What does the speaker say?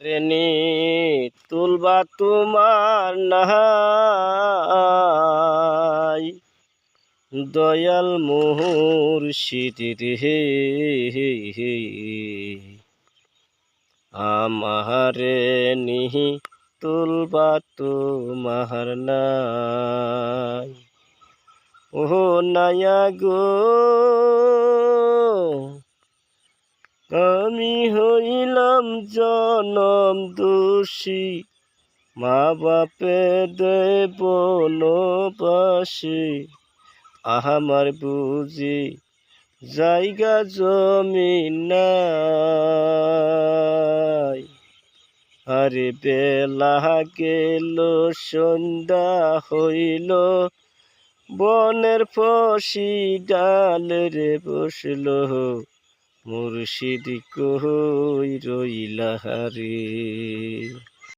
Rainy তুলবা তোমার নাহাই দয়াল মুর্শিদ রে আমারে নিহি তুলবা তোমার নাই ও নায়া গো আমি হইলাম জনম দোষী মা বাপে দেব বনবাসী আমার বুঝি জায়গা জমি নাই আরে বেলা গেল সন্ধ্যা হইল বনের ফসি ডালে বসল মুর্শিদ কই রইলা রে।